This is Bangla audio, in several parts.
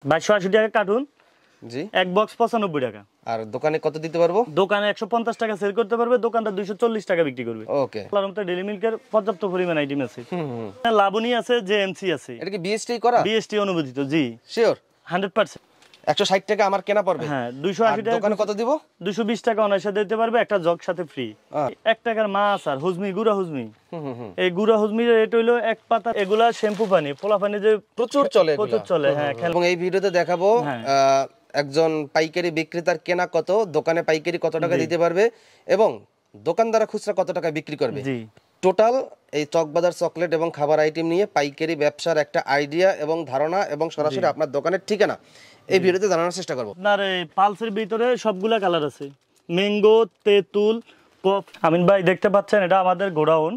2280 টাকা কার্টুন। জি, এক বক্স 95 টাকা। আর দোকানে কত দিতে পারবো? দোকানে 150 টাকা সেল করতে পারবে, দোকানদার 240 টাকা বিক্রি করবে। ওকে, আলারমতে ডেইলি মিল্কের পর্যাপ্ত পরিমাণ আইটেম আছে। লাবণী আছে, জেএমসি আছে। এটা কি বিএসটি করা? বিএসটি অনুমোদিত। জি শিওর 100%। 160 টাকা আমার কেনা পড়বে। হ্যাঁ 280 টাকা। দোকানে কত দিব? 220 টাকা অনায়াসে দিতে পারবে, একটা জগ সাথে ফ্রি। 1 টাকার মাছ আর হুজমি, গুড়া হুজমি। এই গুড়া হুজমির রেট হইলো এক পাতা। এগুলা শ্যাম্পু পানি, পোলা পানি যে প্রচুর চলে, প্রচুর চলে। হ্যাঁ, এবং এই ভিডিওতে দেখাবো একজন পাইকারি বিক্রেতার কেনা কত, দোকানে পাইকারি কত টাকা দিতে পারবে এবং দোকানদার খুচরা কত টাকা বিক্রি করবে। জি, টোটাল এই চকবাজার চকলেট এবং খাবার আইটেম নিয়ে পাইকারি ব্যবসার একটা আইডিয়া এবং ধারণা এবং সরাসরি আপনার দোকানের ঠিকানা এই ভিডিওতে জানানোর চেষ্টা করব। আপনার এই পালসের ভিতরে সবগুলা কালার আছে, ম্যাঙ্গো, তেঁতুল, পপ। আমিন ভাই দেখতে পাচ্ছেন এটা আমাদের গোডাউন,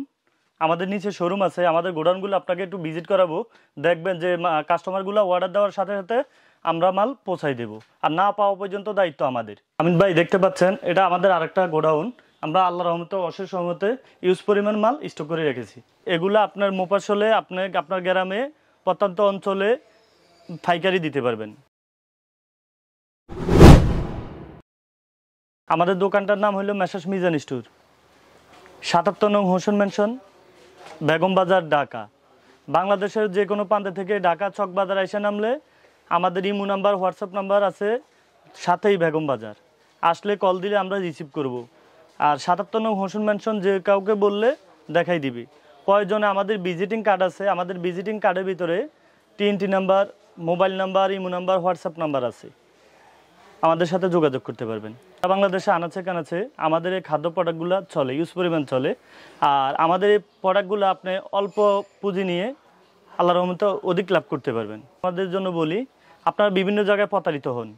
আমাদের নিচে শোরুম আছে। আমাদের গোডাউনগুলো আপনাকে একটু ভিজিট করাবো, দেখবেন যে কাস্টমারগুলো অর্ডার দেওয়ার সাথে সাথে আমরা মাল পৌঁছাই দেবো, আর না পাওয়া পর্যন্ত দায়িত্ব আমাদের। আমিন ভাই দেখতে পাচ্ছেন এটা আমাদের আরেকটা গোডাউন, আমরা আল্লাহর রহমতে অশেষ রহমতে ইউজ পরিমাণ মাল স্টক করে রেখেছি। এগুলো আপনার মোপাসলে আপনার গ্রামে প্রত্যন্ত অঞ্চলে পাইকারি দিতে পারবেন। আমাদের দোকানটার নাম হলো মেসার্স মিজান স্টোর, ৭৭ নং হোসেন মেনশন, বেগম বাজার, ঢাকা। বাংলাদেশের যে কোনো প্রান্ত থেকে ঢাকা চকবাজার এসে নামলে আমাদের ইমো নাম্বার, হোয়াটসঅ্যাপ নাম্বার আছে, সাথেই বেগম বাজার। আসলে কল দিলে আমরা রিসিভ করব। আর ৭৭ নং হোসেন মেনশন যে কাউকে বললে দেখাই দিবি। প্রয়োজনে আমাদের ভিজিটিং কার্ড আছে, আমাদের ভিজিটিং কার্ডের ভিতরে TNT number, mobile number, imo number, WhatsApp number আছে, আমাদের সাথে যোগাযোগ করতে পারবেন। বাংলাদেশে আনাচে কানাচে আমাদের এই খাদ্য প্রোডাক্টগুলো চলে, ইউজ পরিমাণ চলে। আর আমাদের এই প্রোডাক্টগুলো আপনি অল্প পুঁজি নিয়ে আল্লাহর রহমতে অধিক লাভ করতে পারবেন। আমাদের জন্য বলি, আপনারা বিভিন্ন জায়গায় প্রতারিত হন,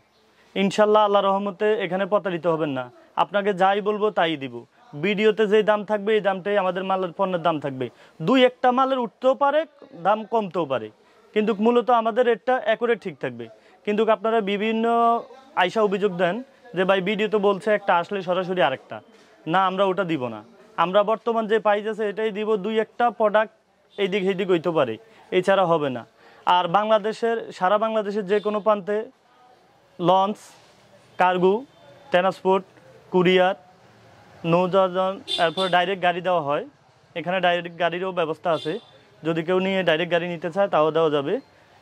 ইনশাল্লাহ আল্লাহর রহমতে এখানে প্রতারিত হবেন না। আপনাকে যাই বলবো তাই দিব। ভিডিওতে যে দাম থাকবে এই দামটাই আমাদের মালের পণ্যের দাম থাকবে। দুই একটা মালের উঠতেও পারে, দাম কমতেও পারে, কিন্তু মূলত আমাদের রেটটা অ্যাকুরেট ঠিক থাকবে। কিন্তু আপনারা বিভিন্ন আইসা অভিযোগ দেন যে ভাই ভিডিওতে বলছে একটা, আসলে সরাসরি আরেকটা। না, আমরা ওটা দিব না। আমরা বর্তমান যে প্রাইস আছে এটাই দিব। দুই একটা প্রোডাক্ট এইদিক সেইদিক হইতে পারে, এছাড়া হবে না। আর সারা বাংলাদেশের যে কোনো প্রান্তে লঞ্চ, কার্গো, ট্রান্সপোর্ট, কুরিয়ার, নৌযান, এরপরে ডাইরেক্ট গাড়ি দেওয়া হয়। এখানে ডাইরেক্ট গাড়িরও ব্যবস্থা আছে, যদি কেউ নিয়ে ডাইরেক্ট গাড়ি নিতে চায় তাও দেওয়া যাবে।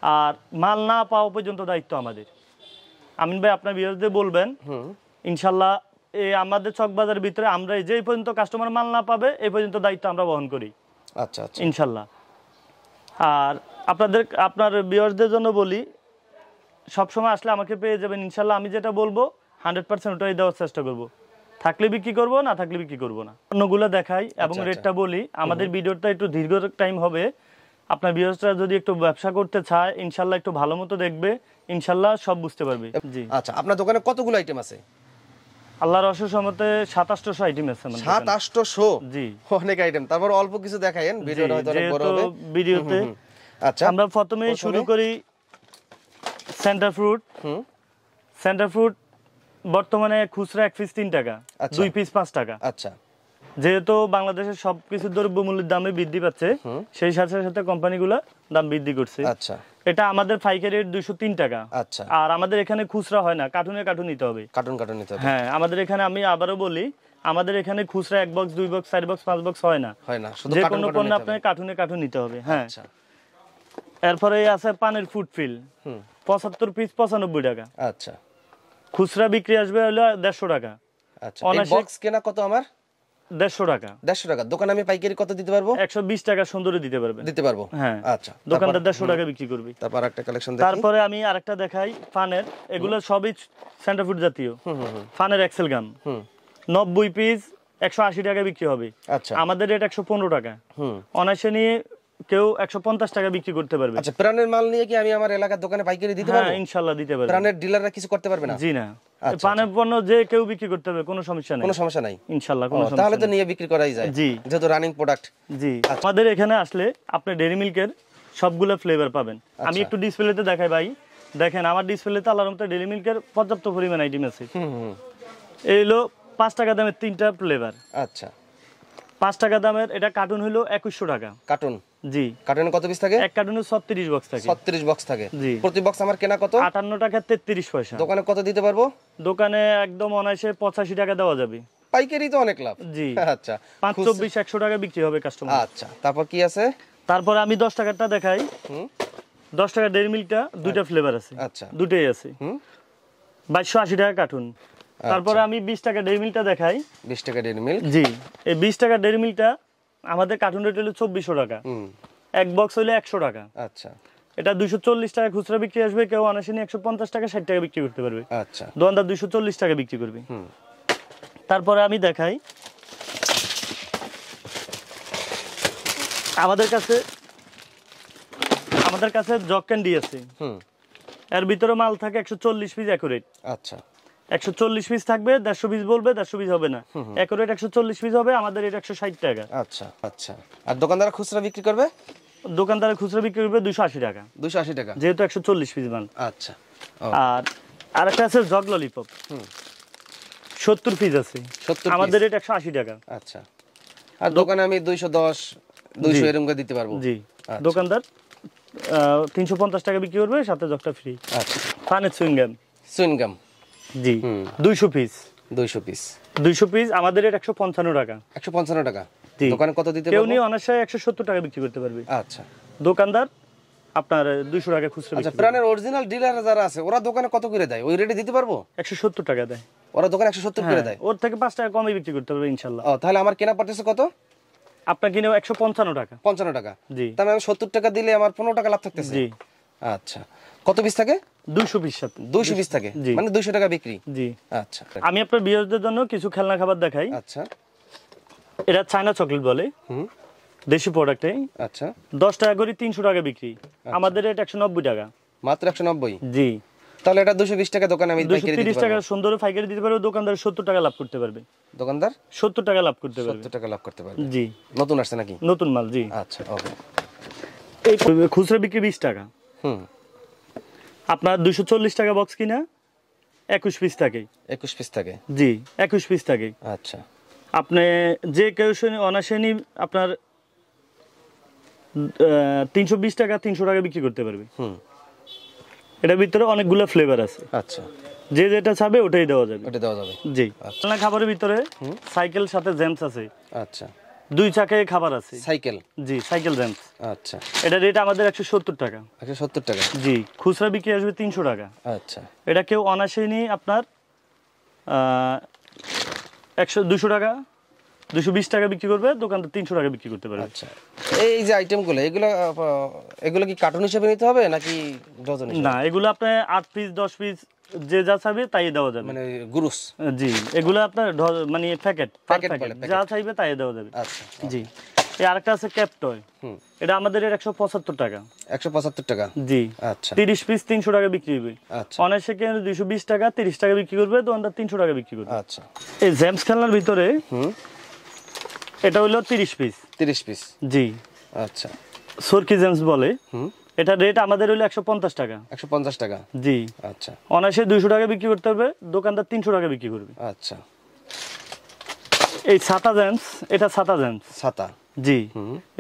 আর মাল না পাওয়া পর্যন্ত দায়িত্ব আমাদের। আমিন ভাই আপনার ভিউয়ারদের বলবেন, ইনশাল্লাহ এই আমাদের চকবাজারের ভিতরে আমরা যেই পর্যন্ত কাস্টমার মাল না পাবে এই পর্যন্ত দায়িত্ব আমরা বহন করি। আচ্ছা, ইনশাল্লাহ। আর আপনার ভিউয়ারদের জন্য বলি, সবসময় আসলে আমাকে পেয়ে যাবেন ইনশাল্লাহ। আমি যেটা বলবো 100% ওটাই দেওয়ার চেষ্টা করব। থাকলে বিক্রি করবো, না থাকলে বিক্রি করবো না। অন্যগুলো দেখাই এবং রেটটা বলি। আমাদের ভিডিওটা একটু দীর্ঘ টাইম হবে, আপনার ভিউয়ার্সরা যদি একটু ব্যবসা করতে চায় ইনশাল্লাহ একটু ভালো মতো দেখবে, ইনশাল্লাহ সব বুঝতে পারবে। জি, আচ্ছা, আপনার দোকানে কতগুলো আইটেম আছে? আল্লাহর অশেষ রহমতে 2700 আইটেম আছে। 2700? জি, অনেক আইটেম। তারপর অল্প কিছু দেখায়েন, ভিডিওটা হয়তো অনেক বড় হবে ভিডিওতে। আচ্ছা, আমরা প্রথমেই শুরু করি সেন্টার ফ্রুট। সেন্টার ফ্রুট বর্তমানে খুচরা 1 পিস 3 টাকা, 2 পিস 5 টাকা। আচ্ছা, যেহেতু বাংলাদেশের সবকিছুর দ্রব্যমূল্যের দামে বৃদ্ধি পাচ্ছে, সেই সাথে সাথে কোম্পানিগুলো দাম বৃদ্ধি করছে। আচ্ছা, এটা আমাদের পাইকারি রেট 203 টাকা। আচ্ছা, আর আমাদের এখানে খুচরা হয় না, কার্টুনে কার্টুন নিতে হবে। কার্টুন নিতে হবে। হ্যাঁ, আমাদের এখানে আমি আবারও বলি, আমাদের এখানে খুচরা 1 বক্স 2 বক্স 4 বক্স 5 বক্স হয় না, যে কোনো পণ্য আপনাকে কার্টুনে কার্টুন নিতে হবে। হ্যাঁ, এরপরে আছে পানের ফুড ফিল, 75 পিস 95 টাকা। আচ্ছা, খুচরা বিক্রি আসবে হলো 150 টাকা। আচ্ছা, এই বক্স কেনা কত আমার? 150 টাকা। 150 টাকা। দোকানে আমি পাইকারি কত দিতে পারবো? 120 টাকা সুন্দরে দিতে পারবো। হ্যাঁ, আচ্ছা, দোকানদার 150 টাকা বিক্রি করবে। তারপর একটা কালেকশন দেখি। তারপরে আমি আরেকটা দেখাই ফানের। এগুলো সবই সেন্টার ফুড জাতীয়। ফানের এক্সেল গাম 90 পিস 180 টাকা বিক্রি হবে। আচ্ছা, আমাদের রেট 115 টাকা। অনায়াসে নিয়ে কেউ 150 টাকা বিক্রি করতে পারবে। আচ্ছা, প্রাণের মাল নিয়ে কি আমি আমার এলাকার দোকানে পাইকারি দিতে পারবো? হ্যাঁ, ইনশাআল্লাহ দিতে পারবে। প্রাণের ডিলাররা কিছু করতে পারবে না? জি না, প্রাণের পণ্য যে কেউ বিক্রি করতে পারবে, কোনো সমস্যা নাই। কোনো সমস্যা নাই ইনশাআল্লাহ, কোনো সমস্যা। তাহলে তো নিয়ে বিক্রি করাই যায়। জি, যেহেতু রানিং প্রোডাক্ট। জি, আমাদের এখানে আসলে আপনি ডেইরি মিল্কের সবগুলো ফ্লেভার পাবেন। আমি একটু ডিসপ্লেতে দেখাই ভাই, দেখেন আমার ডিসপ্লেতে আল্লাহর রহমতে ডেইরি মিল্কের পর্যাপ্ত পরিমাণ আইটেম আছে। এই হলো 5 টাকা দামের 3টা ফ্লেভার। আচ্ছা, 5 টাকা দামের এটা কার্টুন হলো 2100 টাকা। কার্টুন জি। কার্টুনে কত পিস থাকে? এক কার্টুনে 36 বক্স থাকে। 36 বক্স থাকে। জি। প্রতি বক্স আমার কেনা কত? 58 টাকা 33 পয়সা। দোকানে কত দিতে পারবো? দোকানে একদম অনায়াসে 85 টাকা দেওয়া যাবে। পাইকারি তো অনেক লাভ। জি। আচ্ছা, 524 100 টাকা বিক্রি হবে কাস্টমার। আচ্ছা, তারপর কি আছে? তারপর আমি 10 টাকারটা দেখাই। 10 টাকা ডেইরি মিল্কটা দুইটা ফ্লেভার আছে। আচ্ছা, দুটোই আছে। 2280 টাকা কার্টুন। তারপরে আমি 20 টাকা ডেইরি মিল্কটা দেখাই। 20 টাকা ডেইরি মিল্ক। জি, এই 20 টাকা ডেইরি মিল্কটা আমাদের কার্টুন রেট হলো 2400 টাকা। এক বক্স হইলে 100 টাকা। আচ্ছা, এটা 240 টাকা খুচরা বিক্রি আসবে, কেউ আনাসিনি 150 টাকা 60 টাকা বিক্রি করতে পারবে। আচ্ছা, দোকানদার 240 টাকা বিক্রি করবে। তারপরে আমি দেখাই আমাদের কাছে জগ ক্যান্ডি আছে। এর ভিতরে মাল থাকে 140 পিস অ্যাকুরেট। আচ্ছা, 140 পিস থাকবে, 150 পিস বলবে, 150 পিস হবে না। অ্যাকুরেট 140 পিস হবে, আমাদের এটা 160 টাকা। আচ্ছা, আচ্ছা। আর দোকানদার খুচরা বিক্রি করবে? দোকানদার খুচরা বিক্রি করবে 280 টাকা। 280 টাকা, যেহেতু 140 পিস মাল। আচ্ছা। আর আরেকটা আছে জগ ললিপপ। 70 পিস আছে, 70 আমাদের এটা 180 টাকা। আচ্ছা। আর দোকানে আমি 210 200 এরকম করে দিতে পারবো? জি। দোকানদার 350 টাকা বিক্রি করবে, সাথে জগটা ফ্রি। আচ্ছা। পানের সুইংগাম। সুইংগাম। জি। 200 পিস। 200 পিস। 200 পিস আমাদের এটা 155 টাকা। 155 টাকা। জি। দোকানে কত দিতে কেউ পারবো? নিয়ে অনায়াসে 170 টাকা বিক্রি করতে পারবে। আচ্ছা। দোকানদার আপনার 200 টাকা খুচরা আচ্ছা, বিক্রি করবে। প্রাণের অরিজিনাল ডিলার যারা আছে ওরা দোকানে কত করে দেয়? ওই রেটে দিতে পারবো? 170 টাকা দেয়। ওরা দোকানে 170 করে দেয়? ওর থেকে 5 টাকা কমে বিক্রি করতে পারবে ইনশাআল্লাহ। ও, তাহলে আমার কেনা পড়তেছে কত? আপনার কিনে 155 টাকা। 55 টাকা। জি। তাহলে আমি 70 টাকা দিলে আমার 15 টাকা লাভ থাকতেছে। জি। আচ্ছা। কত পিস থাকে? 200 পিস সাথে। 200 পিস থাকে, জি। মানে 200 টাকা বিক্রি। জি। আচ্ছা। আমি আপনার বিয়ারদের জন্য কিছু খেলনা খাবার দেখাই। আচ্ছা। এটা চায়না চকলেট বলে। দেশি প্রোডাক্টে। আচ্ছা। 10 টাকা করে 300 টাকা বিক্রি। আমাদের এটা 190 টাকা। মাত্র 190? জি। তাহলে এটা 220 টাকা দোকানে আমি পাইকারি দিতে 230 পারবো? টাকা সুন্দর পাইকারি দিতে পারবে, দোকানদার 70 টাকা লাভ করতে পারবে। দোকানদার 70 টাকা লাভ করতে পারবে। 70 টাকা লাভ করতে পারবে। জি। নতুন আসছে নাকি? নতুন মাল। জি। আচ্ছা, ওকে। এই খুচরা বিক্রি 20 টাকা। আপনার 240 টাকা বক্স কিনা 21 পিস থাকে। 21 পিস থাকে? জি, 21 পিস থাকে। আচ্ছা। আপনি যে কেউ অনাসেনি আপনার 320 টাকা 300 টাকা বিক্রি করতে পারবে। এটার ভিতরে অনেকগুলো ফ্লেভার আছে। আচ্ছা। যে যেটা চাবে ওটাই দেওয়া যাবে। ওটা দেওয়া যাবে? জি। খেলনা খাবারের ভিতরে সাইকেল সাথে জেমস আছে। আচ্ছা। 2 চাকায় খাবার আছে। সাইকেল? জি, সাইকেল জেমস। আচ্ছা। এটা রেট আমাদের 170 টাকা। 170 টাকা? জি। খুচরা বিক্রি আসবে 300 টাকা। আচ্ছা। এটা কেউ অনাসেনি আপনার 200 টাকা 220 টাকা বিক্রি করবে, দোকানদার 300 টাকা বিক্রি করতে পারবে। আচ্ছা। এই যে আইটেমগুলো এগুলো কি কার্টুন হিসেবে নিতে হবে নাকি ডজন হিসেবে? না, এগুলো আপনার 8 পিস 10 পিস যে যা চাইবে তাই দেওয়া যাবে। মানে গুরুস? জি। এগুলো আপনার মানে প্যাকেট বলে, যা চাইবে তাই দেওয়া যাবে। আচ্ছা। জি। এই আরেকটা আছে ক্যাপ টয়। এটা আমাদের 175 টাকা। 175 টাকা? জি। আচ্ছা। 30 পিস 300 টাকা বিক্রি হবে। আচ্ছা। অনায়াসে কেন 220 টাকা 30 টাকা বিক্রি করবে, দোকানদার 300 টাকা বিক্রি করবে। আচ্ছা। এই জেমস খেলনার ভিতরে এটা হলো 30 পিস। 30 পিস? জি। আচ্ছা। সরকি জেমস বলে। এটা রেট আমাদের হলো 150 টাকা। 150 টাকা? জি। আচ্ছা। অনায়াসে 200 টাকা বিক্রি করতে হবে, দোকানদার 300 টাকা বিক্রি করবে। আচ্ছা। এই ছাতা জেমস, এটা ছাতা জেমস। ছাতা? জি।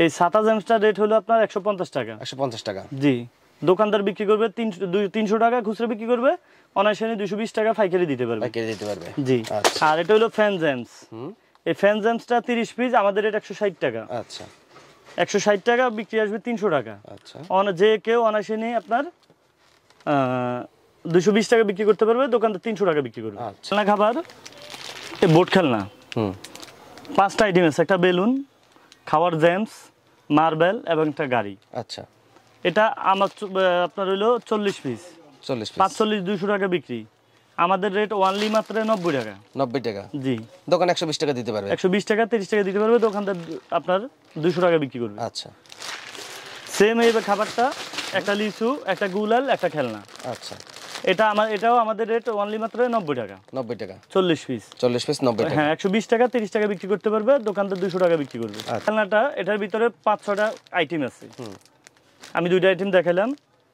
এই ছাতা জেমসটার রেট হলো আপনার 150 টাকা। 150 টাকা? জি। দোকানদার বিক্রি করবে 300 টাকা, খুচরা বিক্রি করবে অনায়াসে 220 টাকা পাইকারি দিতে পারবে। পাইকারি দিতে পারবে? জি। আচ্ছা। আর এটা হলো ফ্যান জেমস। এই ফ্যান জেমসটা 30 পিস আমাদের রেট 160 টাকা। আচ্ছা। 160 টাকা বিক্রি আসবে 300 টাকা। আচ্ছা। যে কেউ অনায়াসে নিয়ে আপনার 220 টাকা বিক্রি করতে পারবে, দোকানদার 300 টাকা বিক্রি করবে। আচ্ছা। খেলনা খাবার, এই বোট খেলনা 5টা আইটেম আছে। একটা বেলুন, খাওয়ার জেমস, মার্বেল এবং একটা গাড়ি। আচ্ছা। এটা আমার আপনার হইলো 40 পিস। 40 পিস? 45 200 টাকা বিক্রি। আমাদের রেট ওয়ানলি মাত্র 90 টাকা। 90 টাকা? জি। দোকান 120 টাকা দিতে পারবে? 120 টাকা 30 টাকা দিতে পারবে, দোকানদার আপনার 200 টাকা বিক্রি করবে। আচ্ছা। সেম এই খাবারটা, একটা লিচু, একটা গুলাল, একটা খেলনা। আচ্ছা। এটাও আমাদের রেট ওয়ানলি মাত্র 90 টাকা। 90 টাকা? 40 পিস? 40 পিস 90 টাকা? হ্যাঁ, 120 টাকা 30 টাকা বিক্রি করতে পারবে, দোকানদার 200 টাকা বিক্রি করবে। খেলনাটা এটার ভিতরে 5-6টা আইটেম আছে। আমি 2টা আইটেম দেখালাম।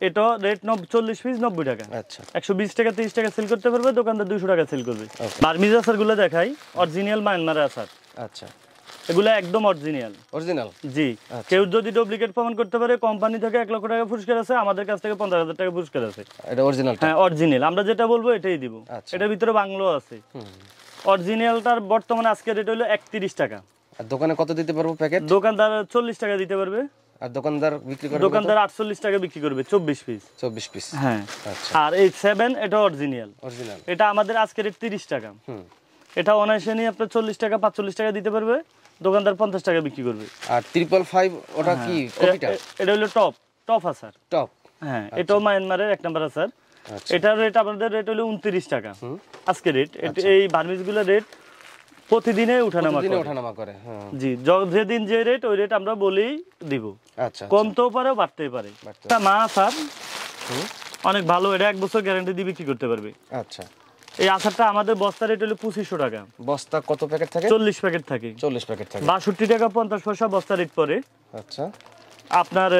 এটা রেট 40 পিস 90 টাকা। আচ্ছা। 120 টাকা 30 টাকা সেল করতে পারবে, দোকানদার 200 টাকা সেল করবে। বার্মিজ আচারগুলো দেখাই, অরিজিনাল মায়ানমার আচার। আচ্ছা। এগুলা একদম অরিজিনাল। অরিজিনাল? জি। কেউ যদি ডুপ্লিকেট প্রমাণ করতে পারে, কোম্পানি থেকে 1 লক্ষ টাকা পুরস্কার আছে, আমাদের কাছ থেকে 15,000 টাকা পুরস্কার আছে। এটা অরিজিনাল? হ্যাঁ অরিজিনাল, আমরা যেটা বলবো এটাই দিব। এটার ভিতরে বাংলাও আছে। অরিজিনালটার বর্তমানে আজকে রেট হলো 31 টাকা। আর দোকানে কত দিতে পারবো প্যাকেট? দোকানদার 40 টাকা দিতে পারবে। আর দোকানদার বিক্রি করে? দোকানদার 48 টাকা বিক্রি করবে 24 পিস। 24 পিস? হ্যাঁ। আচ্ছা। আর এই 7 এটা অরিজিনাল। অরিজিনাল? এটা আমাদের আজকে রেট 30 টাকা। এটা অনায়াসে নিয়ে আপনার 40 টাকা 45 টাকা দিতে পারবে, দোকানদার 50 টাকা বিক্রি করবে। আর 555 ওটা কি কপিটা? এটা হলো টপ আচার। টপ? হ্যাঁ, এটাও মায়ানমারের 1 নাম্বার আচার। এটার রেট আমাদের রেট হলো 29 টাকা আজকে রেট। এই বার্মিজগুলোর রেট প্রতিদিনে ওঠানামা করে। জি, যেদিন যে রেট ওই রেট আমরা বলেই দিব। আচ্ছা। কমতেও পারে, বাড়তেই পারে। এটা মা আচার অনেক ভালো, এটা 1 বছর গ্যারান্টি দিয়ে বিক্রি করতে পারবে। আচ্ছা। এই আচারটা আমাদের বস্তা রেট হলো 2500 টাকা। বস্তা কত প্যাকেট থাকে? 40 প্যাকেট থাকে। 40 প্যাকেট থাকে। 62 টাকা 50 পয়সা বস্তা রেট পড়ে। আচ্ছা। আপনার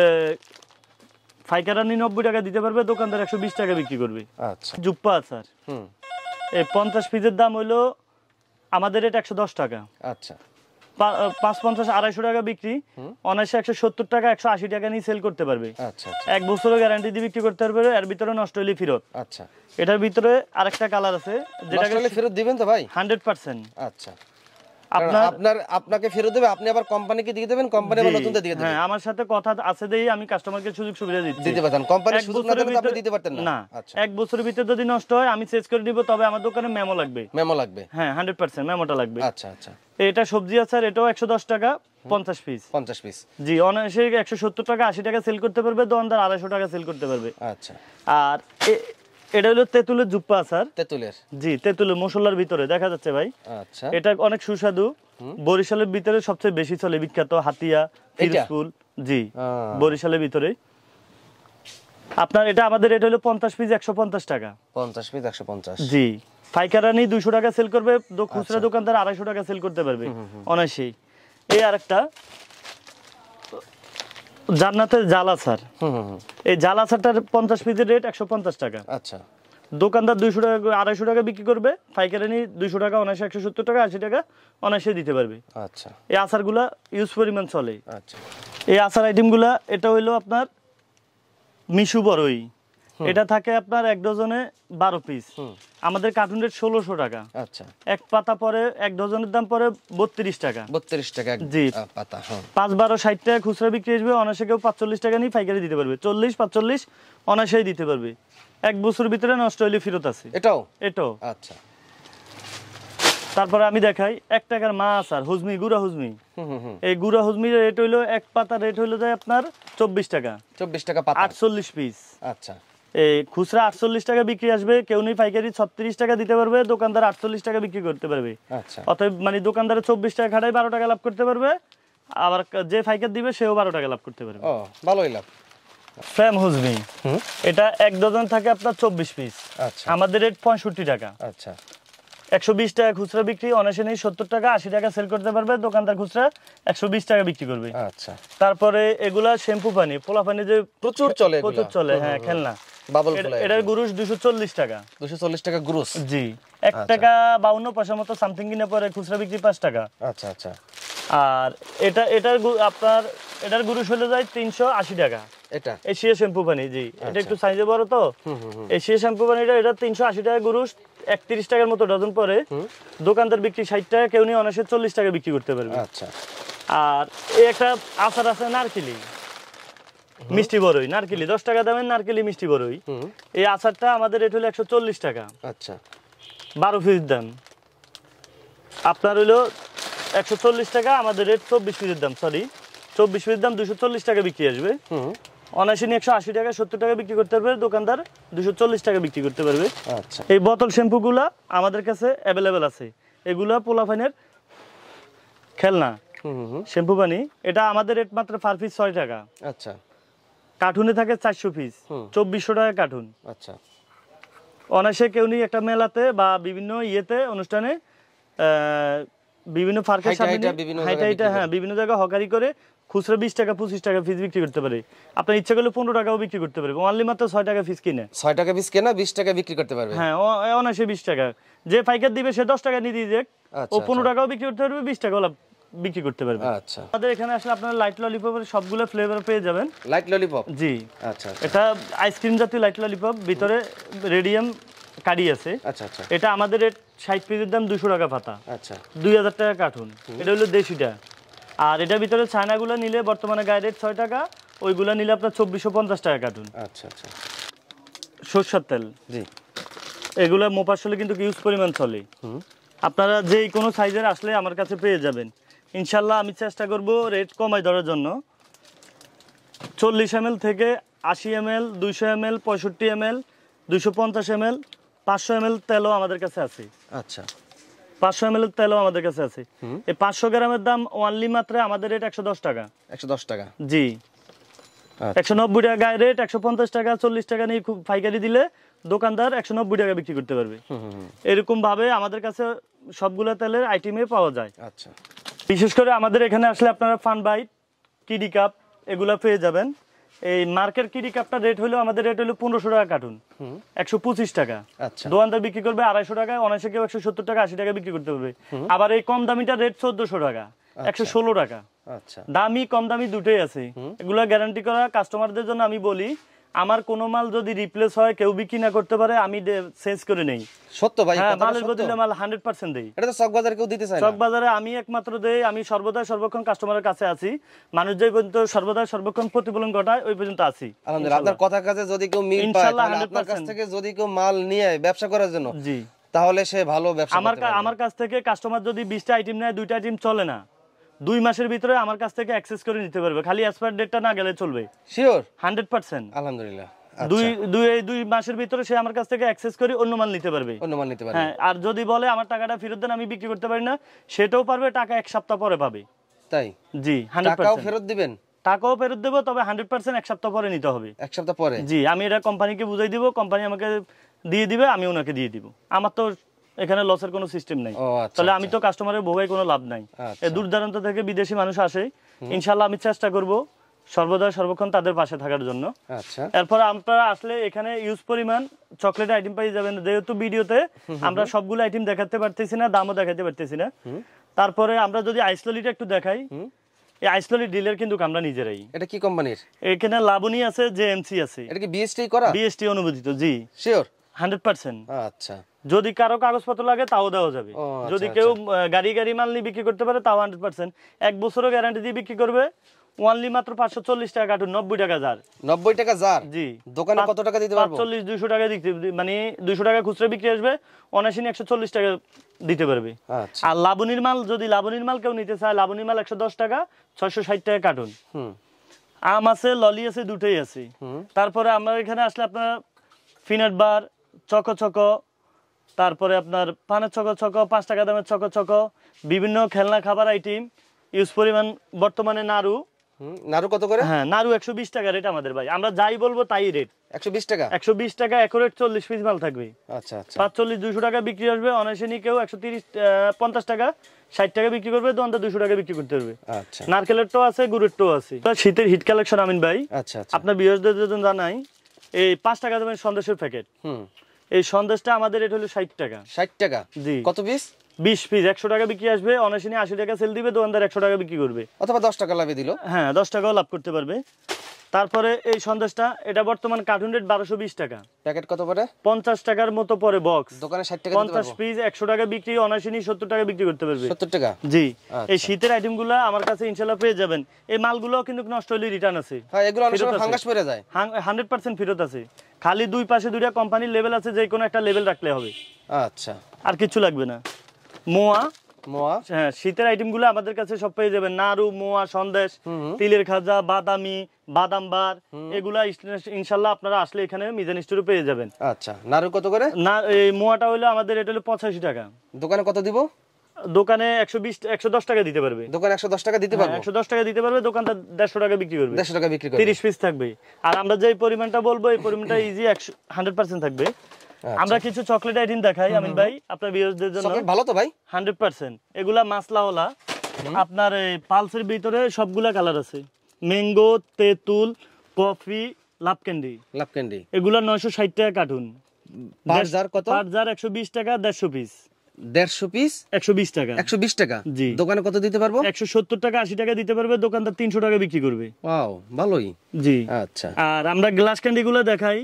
পাইকারি 90 টাকা দিতে পারবে, দোকানদার 120 টাকা বিক্রি করবে। আচ্ছা। জুপ্পা আচার এই 50 পিসের দাম হলো আমাদের রেট 110 টাকা। আচ্ছা। 550 250 টাকা বিক্রি, অনায়াসে 170 টাকা 180 টাকা নিয়ে সেল করতে পারবে। আচ্ছা। 1 বছরের গ্যারান্টি দিয়ে বিক্রি করতে পারবে। এর ভিতরে নষ্ট হলে ফেরত। আচ্ছা। এটার ভিতরে আরেকটা কালার আছে যেটাকে ফেরত দিবেন তো ভাই? 100%। আচ্ছা। আপনাকে ফেরত দেবে, আপনি আবার কোম্পানিকে দিয়ে দেবেন, কোম্পানি আবার নতুনটা দিয়ে দেবে। হ্যাঁ, আমার সাথে কথা আছে দেই, আমি কাস্টমারকে সুযোগ সুবিধা দিতে পারতেন। কোম্পানি সুযোগ না দিলে আপনি দিতে পারতেন না? আচ্ছা। 1 বছরের ভিতরে যদি নষ্ট হয় আমি চেঞ্জ করে দিব, তবে আমার দোকানে মেমো লাগবে। মেমো লাগবে? হ্যাঁ, 100% মেমোটা লাগবে। আচ্ছা আচ্ছা। এটা সবজি আচার, এটাও 110 টাকা 50 পিস। 50 পিস? জি। অনায়াসে 170 টাকা 80 টাকা সেল করতে পারবে, দোকানদার 250 টাকা সেল করতে পারবে। আচ্ছা। আর এটা হলো তেঁতুলের জুপ্পা আচার। তেঁতুলের? জি, তেঁতুলের মশলার ভিতরে দেখা যাচ্ছে ভাই। আচ্ছা। এটা অনেক সুস্বাদু। বরিশালের ভিতরে সবচেয়ে বেশি চলে, বিখ্যাত হাতিয়া ফিরোজপুর। জি, বরিশালের ভিতরে। আপনার এটা আমাদের রেট হলো 50 পিস 150 টাকা। 50 পিস 150? জি। পাইকারি 200 টাকা সেল করবে, খুচরা দোকানদার 250 টাকা সেল করতে পারবে অনায়াসেই। এই আরেকটা জান্নাতের জাল আচার। এই জাল আচারটার 50 পিসের রেট 150 টাকা। আচ্ছা। দোকানদার 200 টাকা 250 টাকা বিক্রি করবে, পাইকারি 200 টাকা অনায়াসে 170 টাকা 80 টাকা অনায়াসে দিতে পারবে। আচ্ছা। এই আচারগুলা ইউজ পরিমাণ চলে। আচ্ছা। এই আচার আইটেমগুলা এটা হইলো আপনার মিশু বড়ই। এটা থাকে আপনার 1 ডজনে 12 পিস। আমাদের কার্টুন রেট 1600 টাকা। আচ্ছা। 1 পাতা পরে 1 ডজনের দাম পরে 32 টাকা। 32 টাকা জি পাতা। 5 12 60 টাকা খুচরা বিক্রি আসবে, অনায়াসে কেউ 45 টাকা নিয়ে পাইকারি দিতে পারবে। 40 45 অনায়াসেই দিতে পারবে। 1 বছরের ভিতরে নষ্ট হইলে ফেরত আছে। এটাও। আচ্ছা। তারপরে আমি দেখাই 1 টাকার মা আচার, হুজমি, গুড়া হুজমি। এই গুড়া হুজমির রেট হইলো 1 পাতা রেট হইলো যায় আপনার 24 টাকা। 24 টাকা পাতা? 48 পিস। আচ্ছা। এই খুচরা 48 টাকা বিক্রি আসবে, কেউ নেই পাইকারি 36 টাকা দিতে পারবে, দোকানদার 48 টাকা বিক্রি করতে পারবে। আচ্ছা। অতএব মানে দোকানদারে 24 টাকা খাটায় 12 টাকা লাভ করতে পারবে, আবার যে পাইকার দিবে সেও 12 টাকা লাভ করতে পারবে। ও, ভালোই লাভ। ফ্রেম হুজমি, এটা 1 ডজন থাকে আপনার 24 পিস। আচ্ছা। আমাদের রেট 65 টাকা। আচ্ছা। 120 টাকা খুচরা বিক্রি, অনায়াসে নেই 70 টাকা 80 টাকা সেল করতে পারবে, দোকানদার খুচরা 120 টাকা বিক্রি করবে। আচ্ছা। তারপরে এগুলা শ্যাম্পু পানি, পোলা পানি যে প্রচুর চলে। হ্যাঁ, খেলনা বাবল ফ্লাই, এটার গুরুশ 240 টাকা। 240 টাকা গুরুশ? জি। 1 টাকা 52 পয়সা মতো সামথিং কিনে পরে খুচরা বিক্রি 5 টাকা। আচ্ছা আচ্ছা। আর এটার আপনার এটার গুরুশ হলে যায় 380 টাকা। এটা এশিয়া শ্যাম্পু পানি। জি, এটা একটু সাইজে বড় তো। এশিয়া শ্যাম্পু পানিটা এটা 380 টাকা গুরুশ, 31 টাকার মতো ডজন পরে, দোকানদার বিক্রি 60 টাকা, কেউ নিয়ে অনায়াসে 40 টাকা বিক্রি করতে পারবে। আচ্ছা। আর এই একটা আচার আছে নারকেলি, মিষ্টি বড়ই, নারকেলি 10 টাকা দামের নারকেলি মিষ্টি বড়ই। এই আচারটা আমাদের রেট হলো 140 টাকা। আচ্ছা। 12 পিস দাম আপনার হলো 140 টাকা, আমাদের রেট 24 পিসের দাম, সরি 24 পিসের দাম 240 টাকা বিক্রি আসবে। অনায়াসে 180 টাকা 70 টাকা বিক্রি করতে পারবে, দোকানদার 240 টাকা বিক্রি করতে পারবে। আচ্ছা। এই বোতল শ্যাম্পু গুলা আমাদের কাছে অ্যাভেলেবেল আছে। এগুলা পোলাফাইনের খেলনা শ্যাম্পু পানি, এটা আমাদের রেট মাত্র পার পিস 6 টাকা। আচ্ছা। কার্টুনে থাকে 400 পিস, 2400 টাকা কার্টুন। আচ্ছা। অনায়াসে কেউ নেই একটা মেলাতে বা বিভিন্ন ইয়েতে অনুষ্ঠানে বিভিন্ন ফার্কের সামনে বিভিন্ন জায়গায় হকারি করে খুচরা 20 টাকা 25 টাকা পিস বিক্রি করতে পারে। আপনার ইচ্ছা করলে 15 টাকাও বিক্রি করতে পারবে। অনলি মাত্র 6 টাকা পিস কিনে 6 টাকা পিস কেনা 20 টাকা বিক্রি করতে পারবে। হ্যাঁ, অনায়াসে 20 টাকা। যে পাইকার দিবে সে 10 টাকা নিয়ে দিয়ে যাক, ও 15 টাকাও বিক্রি করতে পারবে, 20 টাকাও লাভ বিক্রি করতে পারবেন। আচ্ছা, আমাদের এখানে আসলে আপনারা লাইট ললিপপের সবগুলো ফ্লেভার পেয়ে যাবেন। লাইট ললিপপ, জি আচ্ছা, এটা আইসক্রিম জাতীয় লাইট ললিপপ, ভিতরে রেডিয়াম কারি আছে। আচ্ছা আচ্ছা এটা আমাদের রেট 60 পিসের দাম 200 টাকা পাতা, আচ্ছা 2000 টাকা কার্টুন। এটা হলো দেশিটা। আর এটার ভিতরে চায়নাগুলো নিলে বর্তমানে গায়ে রেট 6 টাকা, ওইগুলো নিলে আপনার 2450 টাকা কার্টুন। আচ্ছা আচ্ছা সরষের তেল, জি এগুলো মোপাসলে কিন্তু ইউজ পরিমাণ চলে। আপনারা যে কোনো সাইজের আসলে আমার কাছে পেয়ে যাবেন ইনশাল্লাহ। আমি চেষ্টা করব রেট কমাই ধরার জন্য। 40 ml থেকে 80 ml, 200 ml, 65 ml, 250 ml, 500 ml তেলও আমাদের কাছে আছে। আচ্ছা 500 ml তেলও আমাদের কাছে আছে। এই 500 গ্রামের দাম অনলি মাত্র আমাদের রেট 110 টাকা। 110 টাকা, জি আচ্ছা। 190 টাকা গায়ে রেট, 150 টাকা 40 টাকা নিয়ে খুব পাইকারি দিলে দোকানদার 190 টাকা বিক্রি করতে পারবে। এরকম ভাবে আমাদের কাছে সবগুলো তেলের আইটেমে পাওয়া যায়। আচ্ছা বিশেষ করে আমাদের এখানে আসলে আপনারা ফান বাইট, কিডি কাপ এগুলো পেয়ে যাবেন। এই মার্কেট কিডি কাপটা রেট হলো আমাদের রেট হলো 1500 টাকা কার্টুন, 125 টাকা। আচ্ছা দোকানদার বিক্রি করবে 250 টাকা, অনায়াসে কেউ 170 টাকা 80 টাকা বিক্রি করতে পারবে। আবার এই কম দামিটা রেট 1400 টাকা, 116 টাকা। আচ্ছা দামি কম দামি দুটোই আছে। এগুলো গ্যারান্টি করা কাস্টমারদের জন্য। আমি বলি আমার কোনো মাল যদি রিপ্লেস হয় কেউ বিক্রি না করতে পারে, আমি চেঞ্জ করে নেই। সত্য ভাই, হ্যাঁ, কথাটা মালের সত্য। বদলে মাল 100% দেই। এটা তো চক বাজারে কেউ দিতে চায় না। চক বাজারে আমি একমাত্র দেই। আমি সর্বদা সর্বক্ষণ কাস্টমারের কাছে আছি। মানুষ যে পর্যন্ত সর্বদা সর্বক্ষণ প্রতিফলন ঘটায় ওই পর্যন্ত আছি। আলহামদুলিল্লাহ, আপনার কথার কাছে যদি কেউ মিল পায়, ইনশাআল্লাহ তাহলে আপনার কাছ 100% থেকে যদি কেউ মাল নিয়ে ব্যবসা করার জন্য, জি তাহলে সে ভালো ব্যবসা করতে পারবে। আমার কাছ থেকে কাস্টমার যদি 20টা আইটেম নেয়, 2টা আইটেম চলে না, 2 মাসের ভিতরে আমার কাছ থেকে অ্যাক্সেস করে নিতে পারবে। খালি এক্সপায়ার ডেটটা না গেলে চলবে। শিওর? 100%। আলহামদুলিল্লাহ। দুই মাসের ভিতরে সে আমার কাছ থেকে অ্যাক্সেস করে অন্য মাল নিতে পারবে। অন্য মাল নিতে পারবে। হ্যাঁ, আর যদি বলে আমার টাকাটা ফেরত দেন, আমি বিক্রি করতে পারি না, সেটাও পারবে। টাকা 1 সপ্তাহ পরে পাবে। তাই? জি, 100%। টাকাও ফেরত দিবেন? টাকাও ফেরত দেবো, তবে 100% 1 সপ্তাহ পরে নিতে হবে। 1 সপ্তাহ পরে? জি, আমি এটা কোম্পানিকে বুঝাই দিব, কোম্পানি আমাকে দিয়ে দিবে, আমি ওনাকে দিয়ে দিব। আমার তো এখানে লসের কোনো সিস্টেম নাই। তাহলে আমি তো কাস্টমারের ভোগাই কোনো লাভ নাই। দূর দূরান্ত থেকে বিদেশি মানুষ আসে, ইনশাল্লাহ আমি চেষ্টা করব সর্বদা সর্বক্ষণ তাদের পাশে থাকার জন্য। আচ্ছা। এরপর আপনারা আসলে এখানে ইউজ পরিমাণ চকলেট আইটেম পাই যাবেন। যেহেতু ভিডিওতে আমরা সবগুলো আইটেম দেখাতে পারতেছি না, দামও দেখাতে পারতেছি না। তারপরে আমরা যদি আইসললিটা একটু দেখাই, এই আইসললি ডিলার কিন্তু আমরা নিজেরাই। এটা কি কোম্পানির? এখানে লাবণী আছে, জেএমসি আছে। এটা কি বিএসটি করা? বিএসটি অনুমোদিত। জি শিওর? 100%। আচ্ছা। যদি কারো কাগজপত্র লাগে তাও দেওয়া যাবে। যদি কেউ গাড়ি মাল নিয়ে বিক্রি করতে পারে তাও 100%। 1 বছরও গ্যারান্টি দিয়ে বিক্রি করবে। ওয়ানলি মাত্র 540 টাকা কার্টুন, 90 টাকা জার। 90 টাকা জার? জি। দোকানে কত টাকা দিতে পারবো? 45 200 টাকা দিতে, মানে 200 টাকা খুচরা বিক্রি আসবে, অনায়াসে 140 টাকা দিতে পারবে। আচ্ছা। আর লাবণীর মাল, যদি লাবণীর মাল কেউ নিতে চায়, লাবণীর মাল 110 টাকা, 660 টাকা কার্টুন। আম আছে, ললি আছে, দুটোই আছে। তারপরে আমরা এখানে আসলে আপনার পিনাট বার, চকো চকো, তারপরে আপনার পানের চকো চকো, 5 টাকা দামের চকো চকো, বিভিন্ন খেলনা খাবার আইটেম ইউজ পরিমাণ। বর্তমানে নাড়ু, নাড়ু কত করে? হ্যাঁ, নাড়ু 120 টাকা রেট আমাদের ভাই। আমরা যাই বলবো তাই রেট। 120 টাকা? 120 টাকা একুরেট 40 পিস মাল থাকবে। আচ্ছা আচ্ছা। 45 200 টাকা বিক্রি আসবে, অনায়াসে নিয়ে কেউ 130 50 টাকা 60 টাকা বিক্রি করবে, দোকানদার 200 টাকা বিক্রি করতে পারবে। আচ্ছা। নারকেলের টো আছে, গুড়ের টো আছে। শীতের হিট কালেকশন আমিন ভাই। আচ্ছা আচ্ছা। আপনার ভিউয়ারদের জন্য জানাই, এই 5 টাকা দামের সন্দেশের প্যাকেট, এই সন্দেশটা আমাদের রেট হলো 60 টাকা। 60 টাকা? জি। কত পিস? 20 পিস, 100 টাকা বিক্রি আসবে, অনায়াসে নিয়ে 80 টাকা সেল দিবে, দোকানদার 100 টাকা বিক্রি করবে, অথবা 10 টাকা লাভে দিল। হ্যাঁ, 10 টাকাও লাভ করতে পারবে। তারপরে এই সন্দেশটা, এটা বর্তমান কার্টুন রেট 1220 টাকা। প্যাকেট কত পড়ে? 50 টাকার মতো পরে বক্স। দোকানে 60 টাকা দিতে পারবো? 50 পিস 100 টাকা বিক্রি, অনায়াসে নিয়ে 70 টাকা বিক্রি করতে পারবে। 70 টাকা? জি। আচ্ছা। এই শীতের আইটেমগুলো আমার কাছে ইনশাআল্লাহ পেয়ে যাবেন। এই মালগুলো কিন্তু নষ্ট হলে রিটার্ন আছে। হ্যাঁ, এগুলো অনেক সময় ফাঙ্গাস পড়ে যায়। 100% ফেরত আছে। খালি দুই পাশে দুইটা কোম্পানির লেভেল আছে, যে কোনো একটা লেভেল রাখলে হবে। আচ্ছা। আর কিছু লাগবে না। মোয়া, মোয়া, হ্যাঁ, শীতের আইটেমগুলো আমাদের কাছে সব পেয়ে যাবেন। নাড়ু, মোয়া, সন্দেশ, তিলের খাজা, বাদামি, বাদাম বার, এগুলা ইনশাআল্লাহ আপনারা আসলে এখানে মিজান স্টোরে পেয়ে যাবেন। আচ্ছা। নাড়ু কত করে? না, এই মোয়াটা হলো আমাদের এটা হলো 85 টাকা। দোকানে কত দিব? দোকানে 110 টাকা দিতে পারবে। দোকানে 110 টাকা দিতে পারবো? 110 টাকা দিতে পারবে, দোকানদার 150 টাকা বিক্রি করবে। 150 টাকা বিক্রি করবে। 30 পিস থাকবে। আর আমরা যে পরিমাণটা বলবো, এই পরিমাণটা ইজি 100% থাকবে। আমরা কিছু চকলেট আইটেম দেখাই আমিন ভাই আপনার ভিউয়ারদের জন্য। চকলেট ভালো তো ভাই? 100%। এগুলা মাসলাওয়ালা, আপনার এই পালসের ভিতরে সবগুলা কালার আছে। ম্যাঙ্গো, তেঁতুল, কফি, লাভ ক্যান্ডি। লাভ ক্যান্ডি। এগুলা 960 টাকা কার্টুন। পার জার কত? পার জার 120 টাকা, 150 পিস। 150 পিস 120 টাকা। 120 টাকা। জি। দোকানে কত দিতে পারবো? 170 টাকা 80 টাকা দিতে পারবে, দোকানদার 300 টাকা বিক্রি করবে। ওয়াও, ভালোই। জি। আচ্ছা, আর আমরা গ্লাস ক্যান্ডি গুলো দেখাই।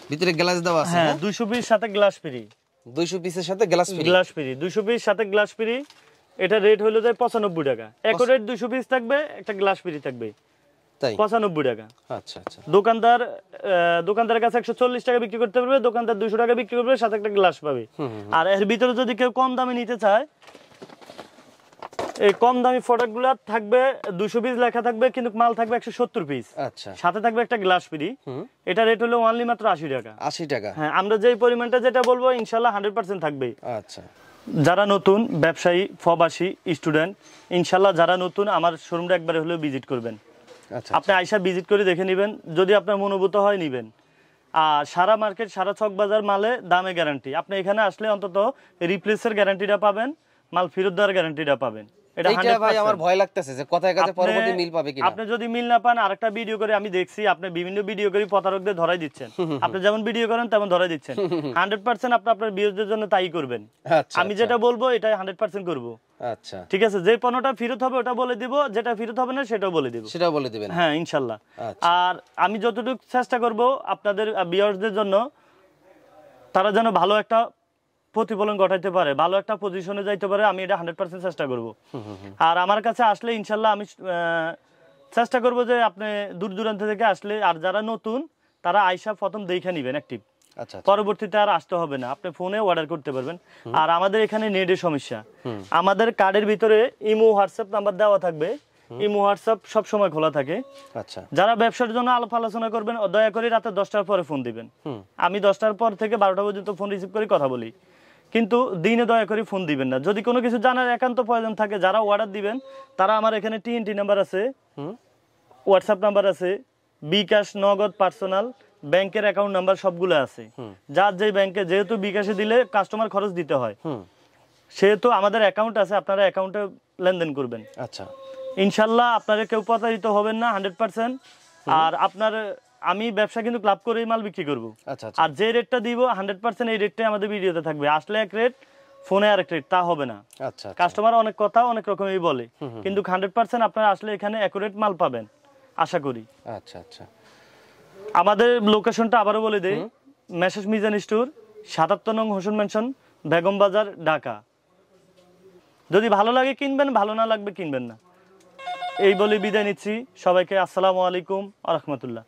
ভিতরে গ্লাস দেওয়া আছে। হ্যাঁ, 200 পিস সাথে গ্লাস ফ্রি। 200 পিসের সাথে glass free. Glass free 200 piece সাথে গ্লাস ফ্রি। এটা রেট হলো যায় 95 টাকা। একুরেট 200 পিস থাকবে, একটা গ্লাস ফ্রি থাকবে। তাই 95 টাকা। আচ্ছা আচ্ছা। দোকানদারের কাছে 140 টাকা বিক্রি করতে পারবে, দোকানদার 200 টাকা বিক্রি করবে, সাথে একটা গ্লাস পাবে। আর এর ভিতরে যদি কেউ কম দামে নিতে চায়, এই কম দামি প্রোডাক্টগুলো থাকবে 200 পিস লেখা থাকবে, কিন্তু মাল থাকবে 170 পিস। আচ্ছা। সাথে থাকবে একটা গ্লাস ফ্রি। এটা রেট হলো অনলি মাত্র 80 টাকা। 80 টাকা। হ্যাঁ, আমরা যেই পরিমাণটা যেটা বলবো ইনশাআল্লাহ 100% থাকবে। আচ্ছা। যারা নতুন ব্যবসায়ী, প্রবাসী, স্টুডেন্ট, ইনশাআল্লাহ যারা নতুন আমার শোরুমটা একবারে হলেও ভিজিট করবেন। আচ্ছা। আপনি আয়সা ভিজিট করে দেখে নেবেন, যদি আপনার মনোভূত হয় নেবেন। আর সারা মার্কেট, সারা চক বাজার মালে দামে গ্যারান্টি। আপনি এখানে আসলে অন্তত রিপ্লেসের গ্যারান্টিটা পাবেন, মাল ফেরত দেওয়ার গ্যারান্টিটা পাবেন। এটা এইটা ভাই আমার ভয় লাগতেছে যে কথায় কথায় পরবর্তী মিল পাবে কিনা। আপনি যদি মিল না পান, আরেকটা ভিডিও করে আমি দেখছি, আপনি বিভিন্ন ভিডিও করে প্রতারকদের ধরাই দিচ্ছেন। আপনি যেমন ভিডিও করেন তেমন ধরাই দিচ্ছেন। 100% আপনি আপনার ভিউয়ারদের জন্য তাই করবেন। আচ্ছা। আমি যেটা বলবো এটাই 100% করব। আচ্ছা। ঠিক আছে, যে পণ্যটা ফেরত হবে ওটা বলে দিব, যেটা ফেরত হবে না সেটাও বলে দিব। সেটাও বলে দিবেন। হ্যাঁ, ইনশাআল্লাহ। আচ্ছা। আর আমি যতটুকু চেষ্টা করব আপনাদের ভিউয়ারদের জন্য, তারা যেন ভালো একটা প্রতিফলন ঘটাইতে পারে, ভালো একটা পজিশনে যাইতে পারে, আমি এটা 100% চেষ্টা করব। আর আমার কাছে আসলে ইনশাআল্লাহ আমি চেষ্টা করব যে আপনি দূর দূরান্ত থেকে আসলে, আর যারা নতুন তারা আয়সা প্রথম দেখে নেবেন অ্যাক্টিভ। আচ্ছা। পরবর্তীতে আর আসতে হবে না, আপনি ফোনে অর্ডার করতে পারবেন। আর আমাদের এখানে নেটের সমস্যা, আমাদের কার্ডের ভিতরে ইমো হোয়াটসঅ্যাপ নাম্বার দেওয়া থাকবে। ইমো হোয়াটসঅ্যাপ সব সময় খোলা থাকে। আচ্ছা। যারা ব্যবসার জন্য আলাপ আলোচনা করবেন, দয়া করে রাতে 10টার পরে ফোন দিবেন। আমি 10টার পর থেকে 12টা পর্যন্ত ফোন রিসিভ করে কথা বলি, কিন্তু দিনে দয়া করে ফোন দিবেন না। যদি কোনো কিছু জানার একান্ত প্রয়োজন থাকে, যারা অর্ডার দিবেন তারা আমার এখানে TNT নাম্বার আছে, হোয়াটসঅ্যাপ নাম্বার আছে, বিকাশ, নগদ, পার্সোনাল, ব্যাংকের অ্যাকাউন্ট নাম্বার সবগুলো আছে। যার যেই ব্যাংকে, যেহেতু বিকাশে দিলে কাস্টমার খরচ দিতে হয়, সেহেতু আমাদের অ্যাকাউন্ট আছে, আপনারা অ্যাকাউন্টে লেনদেন করবেন। আচ্ছা। ইনশাল্লাহ আপনারা কেউ প্রতারিত হবেন না 100%। আর আপনার আমি ব্যবসা কিন্তু ক্লাব করেই মাল বিক্রি করবো। আচ্ছা। আর যে রেটটা দিব 100% এই রেটটাই আমাদের ভিডিওতে থাকবে। আসলে এক রেট, ফোনে আরেক রেট, তা হবে না। আচ্ছা। কাস্টমার অনেক কথা অনেক রকমই বলে, কিন্তু 100% আপনারা আসলে এখানে অ্যাকুরেট মাল পাবেন আশা করি। আচ্ছা আচ্ছা। আমাদের লোকেশনটা আবারও বলে দেই, মেসার্স মিজান স্টোর, 77 নং হোসেন ম্যানশন, বেগম বাজার, ঢাকা। যদি ভালো লাগে কিনবেন, ভালো না লাগবে কিনবেন না। এই বলে বিদায় নিচ্ছি সবাইকে। আসসালামু আলাইকুম ওয়া রাহমাতুল্লাহ।